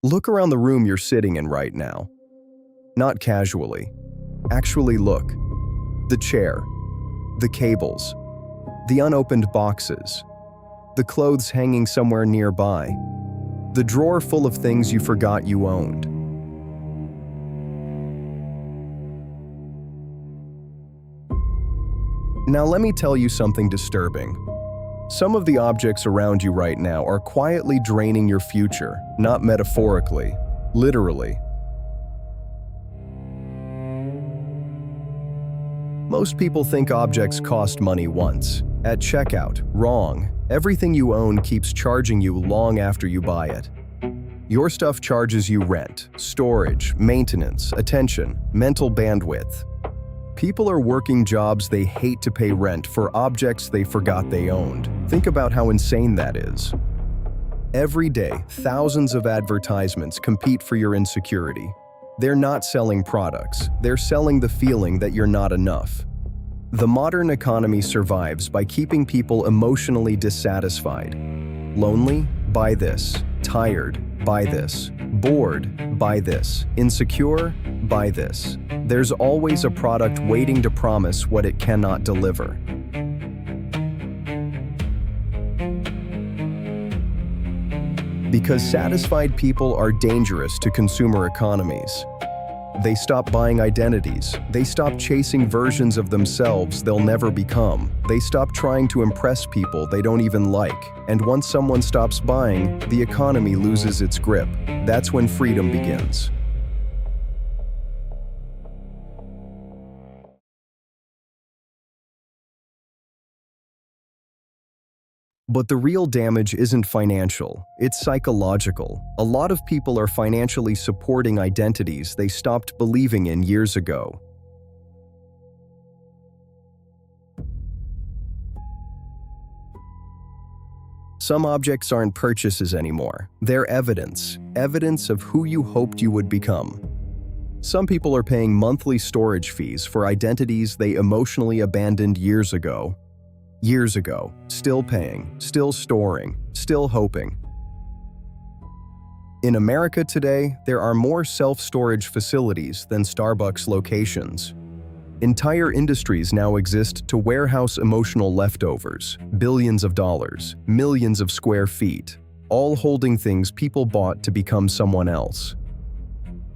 Look around the room you're sitting in right now. Not casually. Actually look. The chair. The cables. The unopened boxes. The clothes hanging somewhere nearby. The drawer full of things you forgot you owned. Now let me tell you something disturbing. Some of the objects around you right now are quietly draining your future, not metaphorically, literally. Most people think objects cost money once. At checkout, wrong. Everything you own keeps charging you long after you buy it. Your stuff charges you rent, storage, maintenance, attention, mental bandwidth. People are working jobs they hate to pay rent for objects they forgot they owned. Think about how insane that is. Every day, thousands of advertisements compete for your insecurity. They're not selling products, they're selling the feeling that you're not enough. The modern economy survives by keeping people emotionally dissatisfied. Lonely? Buy this. Tired? Buy this. Bored? Buy this. Insecure? Buy this. There's always a product waiting to promise what it cannot deliver. Because satisfied people are dangerous to consumer economies. They stop buying identities. They stop chasing versions of themselves they'll never become. They stop trying to impress people they don't even like. And once someone stops buying, the economy loses its grip. That's when freedom begins. But the real damage isn't financial, it's psychological. A lot of people are financially supporting identities they stopped believing in years ago. Some objects aren't purchases anymore. They're evidence of who you hoped you would become. Some people are paying monthly storage fees for identities they emotionally abandoned years ago. Still paying, still storing, still hoping. In America today, there are more self-storage facilities than Starbucks locations. Entire industries now exist to warehouse emotional leftovers, billions of dollars, millions of square feet, all holding things people bought to become someone else.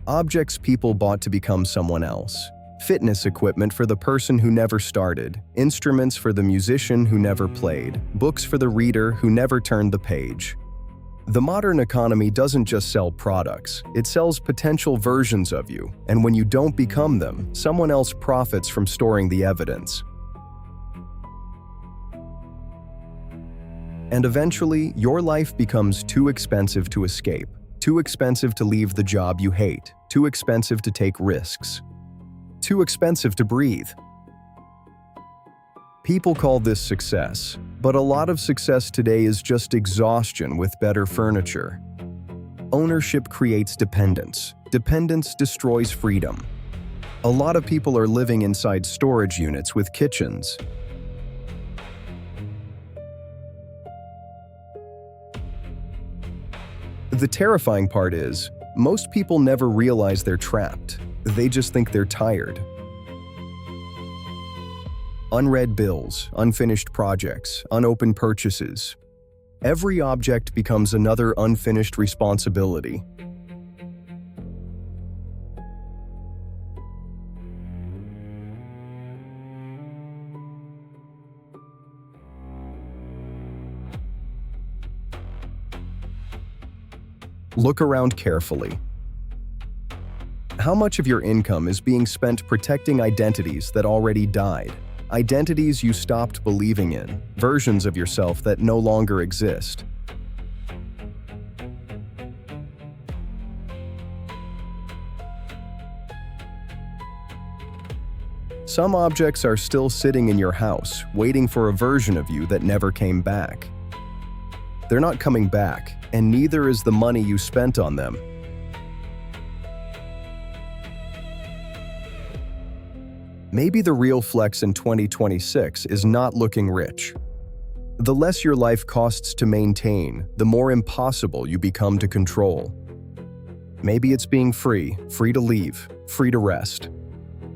Objects people bought to become someone else. Fitness equipment for the person who never started, instruments for the musician who never played, books for the reader who never turned the page. The modern economy doesn't just sell products, it sells potential versions of you, and when you don't become them, someone else profits from storing the evidence. And eventually, your life becomes too expensive to escape, too expensive to leave the job you hate, too expensive to take risks. Too expensive to breathe. People call this success, but a lot of success today is just exhaustion with better furniture. Ownership creates dependence. Dependence destroys freedom. A lot of people are living inside storage units with kitchens. The terrifying part is, most people never realize they're trapped. They just think they're tired. Unread bills, unfinished projects, unopened purchases. Every object becomes another unfinished responsibility. Look around carefully. How much of your income is being spent protecting identities that already died? Identities you stopped believing in, versions of yourself that no longer exist. Some objects are still sitting in your house, waiting for a version of you that never came back. They're not coming back, and neither is the money you spent on them. Maybe the real flex in 2026 is not looking rich. The less your life costs to maintain, the more impossible you become to control. Maybe it's being free to leave, free to rest,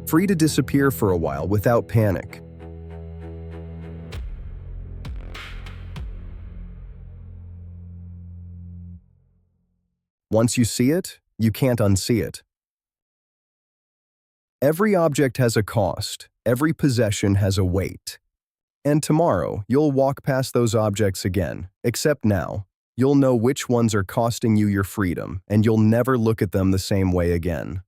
free to disappear for a while without panic. Once you see it, you can't unsee it. Every object has a cost, every possession has a weight. And tomorrow, you'll walk past those objects again, except now, you'll know which ones are costing you your freedom, and you'll never look at them the same way again.